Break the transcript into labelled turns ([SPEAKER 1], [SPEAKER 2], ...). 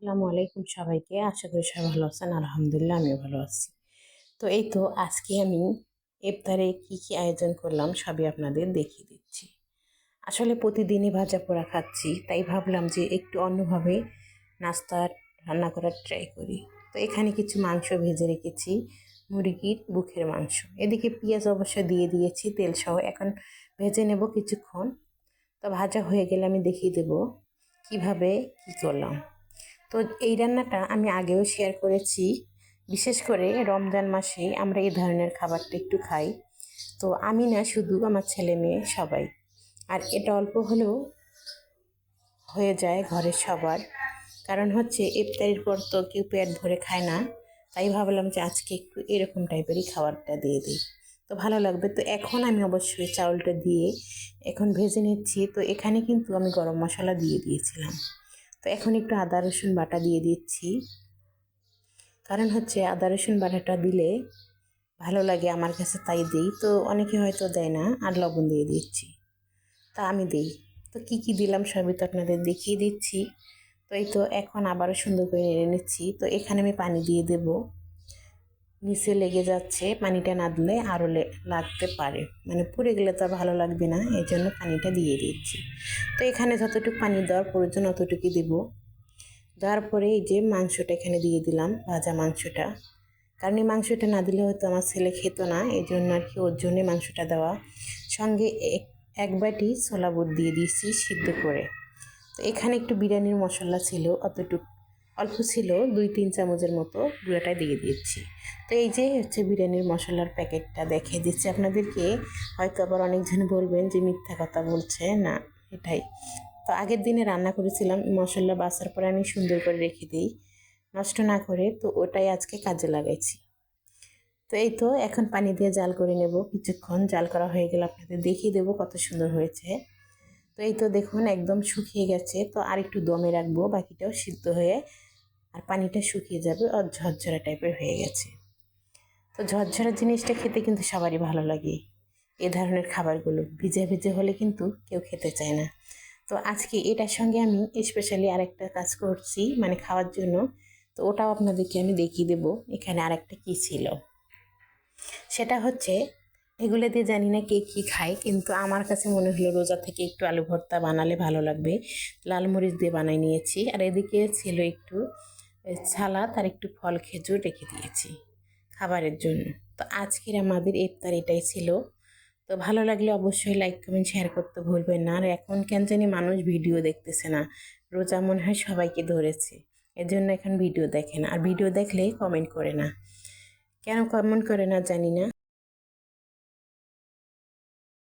[SPEAKER 1] আসসালামু আলাইকুম সবাইকে। আশা করি সবাই ভালো আছেন। আলহামদুলিল্লাহ আমিও ভালো আছি। তো এই তো আজকে আমি ইফতারে কি কি আয়োজন করলাম সবই আপনাদের দেখিয়ে দিচ্ছি। আসলে প্রতিদিনই ভাজা পোড়া খাচ্ছি, তাই ভাবলাম যে একটু অন্যভাবে নাস্তা রান্না করার ট্রাই করি। তো এখানে কিছু মাংস ভেজে রেখেছি, মুরগির বুকের মাংস। এদিকে পেঁয়াজ অবশ্য দিয়ে দিয়েছি তেল সহ, এখন ভেজে নেব কিছুক্ষণ। তো ভাজা হয়ে গেলে আমি দেখিয়ে দেব কিভাবে কি করলাম। তো এই রান্নাটা আমি আগেও শেয়ার করেছি। বিশেষ করে রমজান মাসে আমরা এই ধরনের খাবারটা একটু খাই। তো আমি না, শুধু আমার ছেলে মেয়ে সবাই। আর এটা অল্প হলেও হয়ে যায় ঘরের সবার। কারণ হচ্ছে ইফতারির পর তো কেউ পেট ভরে খায় না, তাই ভাবলাম যে আজকে একটু এরকম টাইপেরই খাবারটা দিয়ে দিই, তো ভালো লাগবে। তো এখন আমি অবশ্যই চাউলটা দিয়ে এখন ভেজে নিচ্ছি। তো এখানে কিন্তু আমি গরম মশলা দিয়ে দিয়েছিলাম। তো এখন একটু আদা রসুন বাটা দিয়ে দিচ্ছি, কারণ হচ্ছে আদা রসুন বাটাটা দিলে ভালো লাগে আমার কাছে, তাই দিই। তো অনেকে হয়তো দেয় না। আর লবণ দিয়ে দিচ্ছি, তা আমি দিই। তো কি কি দিলাম সবই তো আপনাদের দেখিয়ে দিচ্ছি। তো এই তো এখন আবারও সুন্দর করে নেড়ে নিচ্ছি। তো এখানে আমি পানি দিয়ে দেব, নিচে লেগে যাচ্ছে, পানিটা না দিলে আরও লাগতে পারে, মানে পুড়ে গেলে তো আর ভালো লাগবে না, এই জন্য পানিটা দিয়ে দিচ্ছি। তো এখানে যতটুকু পানি দেওয়ার প্রয়োজন অতটুকুই দেবো। দেওয়ার পরে এই যে মাংসটা এখানে দিয়ে দিলাম, ভাজা মাংসটা। কারণ এই মাংসটা না দিলে হয়তো আমার ছেলে খেত না, এই জন্য আর কি ওর জন্যে মাংসটা দেওয়া। সঙ্গে এক বাটি ছোলা বুট দিয়ে দিয়েছি সিদ্ধ করে। তো এখানে একটু বিরিয়ানির মশলা ছিল, অতটুকু অল্প ছিল, 2-3 চামচের মতো, গুঁড়াটা দিয়ে দিচ্ছি। তো এই যে হচ্ছে বিরিয়ানির মশলার প্যাকেটটা দেখিয়ে দিচ্ছি আপনাদেরকে। হয়তো আবার অনেকজন বলবেন যে মিথ্যা কথা বলছে, না এটাই। তো আগের দিনে রান্না করেছিলাম, মশলা বাছার পরে আমি সুন্দর করে রেখে দিই নষ্ট না করে, তো ওটাই আজকে কাজে লাগাইছি। তো এই তো এখন পানি দিয়ে জাল করে নেব কিছুক্ষণ। জাল করা হয়ে গেলে আপনাদের দেখিয়ে দেবো কত সুন্দর হয়েছে। তো এই তো দেখুন একদম শুকিয়ে গেছে। তো আর একটু দমে রাখবো, বাকিটাও সিদ্ধ হয়ে আর পানিটা শুকিয়ে যাবে, আর ঝরঝরা টাইপের হয়ে গেছে। তো ঝরঝরা জিনিসটা খেতে কিন্তু সবারই ভালো লাগে। এ ধরনের খাবারগুলো ভিজে ভিজে হলে কিন্তু কেউ খেতে চায় না। তো আজকে এটার সঙ্গে আমি স্পেশালি আরেকটা কাজ করছি, মানে খাওয়ার জন্য। তো ওটাও আপনাদেরকে আমি দেখিয়ে দেবো এখানে আরেকটা কী ছিল। সেটা হচ্ছে, এগুলো দিয়ে জানি না কে কী খায়, কিন্তু আমার কাছে মনে হলো রোজা থেকে একটু আলু ভর্তা বানালে ভালো লাগবে। লাল মরিচ দিয়ে বানাই নিয়েছি। আর এদিকে ছিল একটু সালাদ আর একটু ফল খেজুর রেখে দিয়েছি খাবারের জন্য। তো আজকের আমাদের ইফতার এটাই ছিল। তো ভালো লাগলে অবশ্যই লাইক কমেন্ট শেয়ার করতে ভুলবেন না। আর এখন কেন জানি মানুষ ভিডিও দেখতেছে না, রোজা মনে হয় সবাইকে ধরেছে, এজন্য এখন ভিডিও দেখে না। আর ভিডিও দেখলে কমেন্ট করে না, কেন কমেন্ট করে না জানি না।